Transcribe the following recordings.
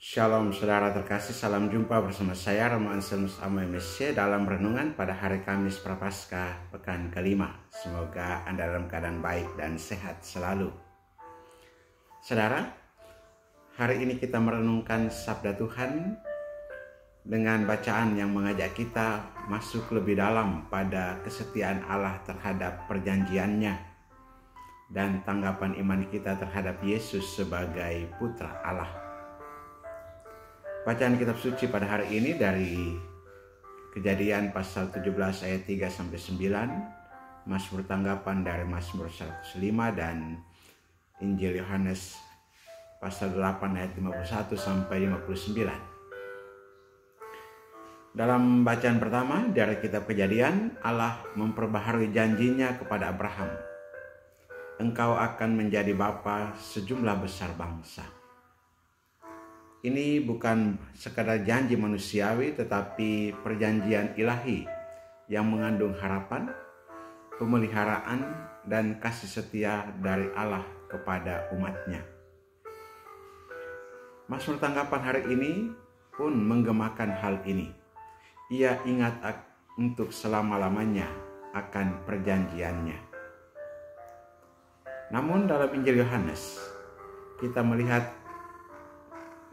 Shalom saudara terkasih, salam jumpa bersama saya Romo Anselmus Amo MSC dalam renungan pada hari Kamis Prapaskah pekan kelima. Semoga Anda dalam keadaan baik dan sehat selalu. Saudara, hari ini kita merenungkan sabda Tuhan dengan bacaan yang mengajak kita masuk lebih dalam pada kesetiaan Allah terhadap perjanjiannya dan tanggapan iman kita terhadap Yesus sebagai Putra Allah. Bacaan kitab suci pada hari ini dari Kejadian pasal 17 ayat 3-9, Mazmur tanggapan dari Mazmur 105 dan Injil Yohanes pasal 8 ayat 51-59. Dalam bacaan pertama dari kitab Kejadian, Allah memperbaharui janjinya kepada Abraham. Engkau akan menjadi bapa sejumlah besar bangsa. Ini bukan sekadar janji manusiawi, tetapi perjanjian ilahi yang mengandung harapan, pemeliharaan, dan kasih setia dari Allah kepada umatnya. Mazmur tanggapan hari ini pun menggemakan hal ini. Ia ingat untuk selama-lamanya akan perjanjiannya. Namun dalam Injil Yohanes, kita melihat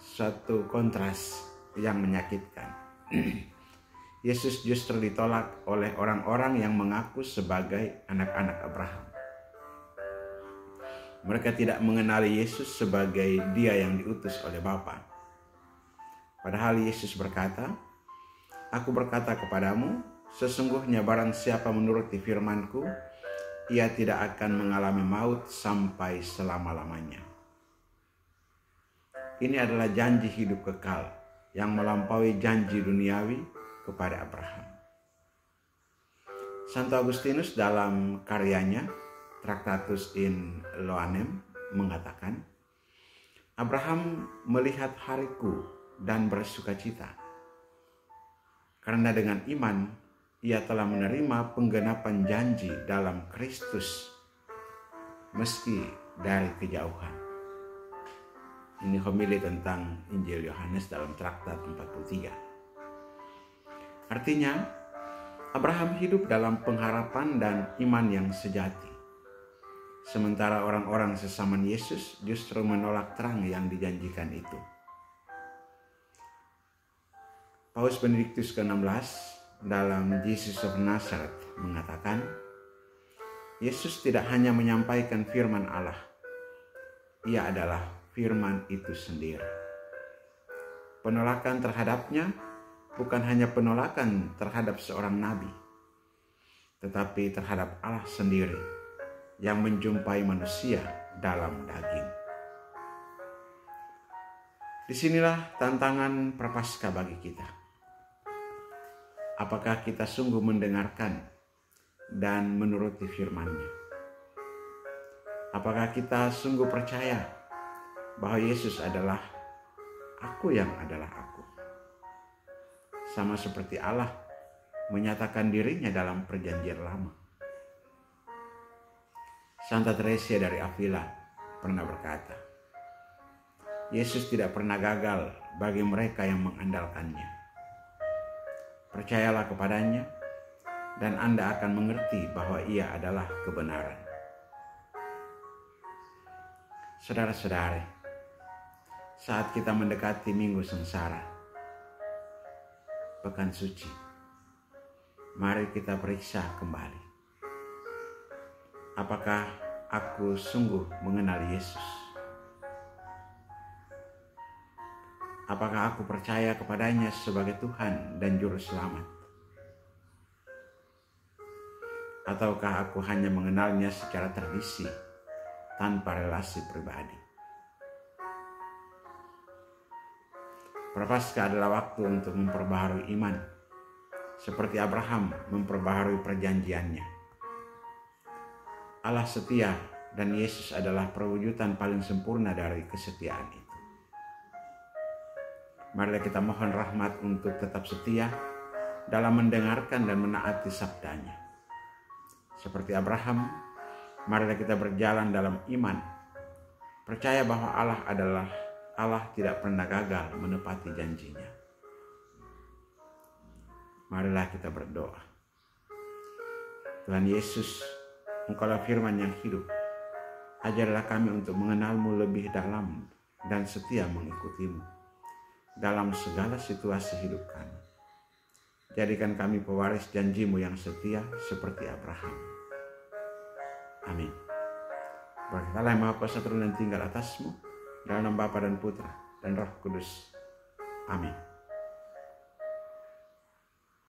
suatu kontras yang menyakitkan. Yesus justru ditolak oleh orang-orang yang mengaku sebagai anak-anak Abraham. Mereka tidak mengenali Yesus sebagai Dia yang diutus oleh Bapa. Padahal Yesus berkata, "Aku berkata kepadamu, sesungguhnya barang siapa menuruti firman-Ku, ia tidak akan mengalami maut sampai selama-lamanya." Ini adalah janji hidup kekal yang melampaui janji duniawi kepada Abraham. Santo Agustinus dalam karyanya Tractatus in Loanem mengatakan, Abraham melihat hariku dan bersukacita, karena dengan iman ia telah menerima penggenapan janji dalam Kristus meski dari kejauhan. Ini homili tentang Injil Yohanes dalam Traktat 43. Artinya, Abraham hidup dalam pengharapan dan iman yang sejati. Sementara orang-orang sesaman Yesus justru menolak terang yang dijanjikan itu. Paus Benediktus ke-16 dalam Jesus of Nazareth mengatakan, Yesus tidak hanya menyampaikan firman Allah, Ia adalah firman itu sendiri. Penolakan terhadapnya bukan hanya penolakan terhadap seorang nabi, tetapi terhadap Allah sendiri yang menjumpai manusia dalam daging. Disinilah tantangan Prapaskah bagi kita. Apakah kita sungguh mendengarkan dan menuruti firman-Nya? Apakah kita sungguh percaya bahwa Yesus adalah aku yang adalah aku? Sama seperti Allah menyatakan dirinya dalam perjanjian lama. Santa Teresia dari Avila pernah berkata, Yesus tidak pernah gagal bagi mereka yang mengandalkannya. Percayalah kepadanya dan Anda akan mengerti bahwa Ia adalah kebenaran. Saudara-saudari, saat kita mendekati Minggu Sengsara, Pekan Suci, mari kita periksa kembali. Apakah aku sungguh mengenal Yesus? Apakah aku percaya kepadanya sebagai Tuhan dan Juru Selamat? Ataukah aku hanya mengenalnya secara tradisi tanpa relasi pribadi? Prapaskah adalah waktu untuk memperbaharui iman, seperti Abraham memperbaharui perjanjiannya. Allah setia dan Yesus adalah perwujudan paling sempurna dari kesetiaan itu. Marilah kita mohon rahmat untuk tetap setia dalam mendengarkan dan menaati sabdanya. Seperti Abraham, marilah kita berjalan dalam iman, percaya bahwa Allah adalah Allah tidak pernah gagal menepati janjinya. Marilah kita berdoa. Tuhan Yesus, Engkaulah firman yang hidup. Ajarlah kami untuk mengenal-Mu lebih dalam dan setia mengikuti-Mu dalam segala situasi hidup kami. Jadikan kami pewaris janji-Mu yang setia seperti Abraham. Amin. Berkatalah yang Maha Kuasa turun dan tinggal atas-Mu, dalam nama Bapa dan Putra dan Roh Kudus. Amin.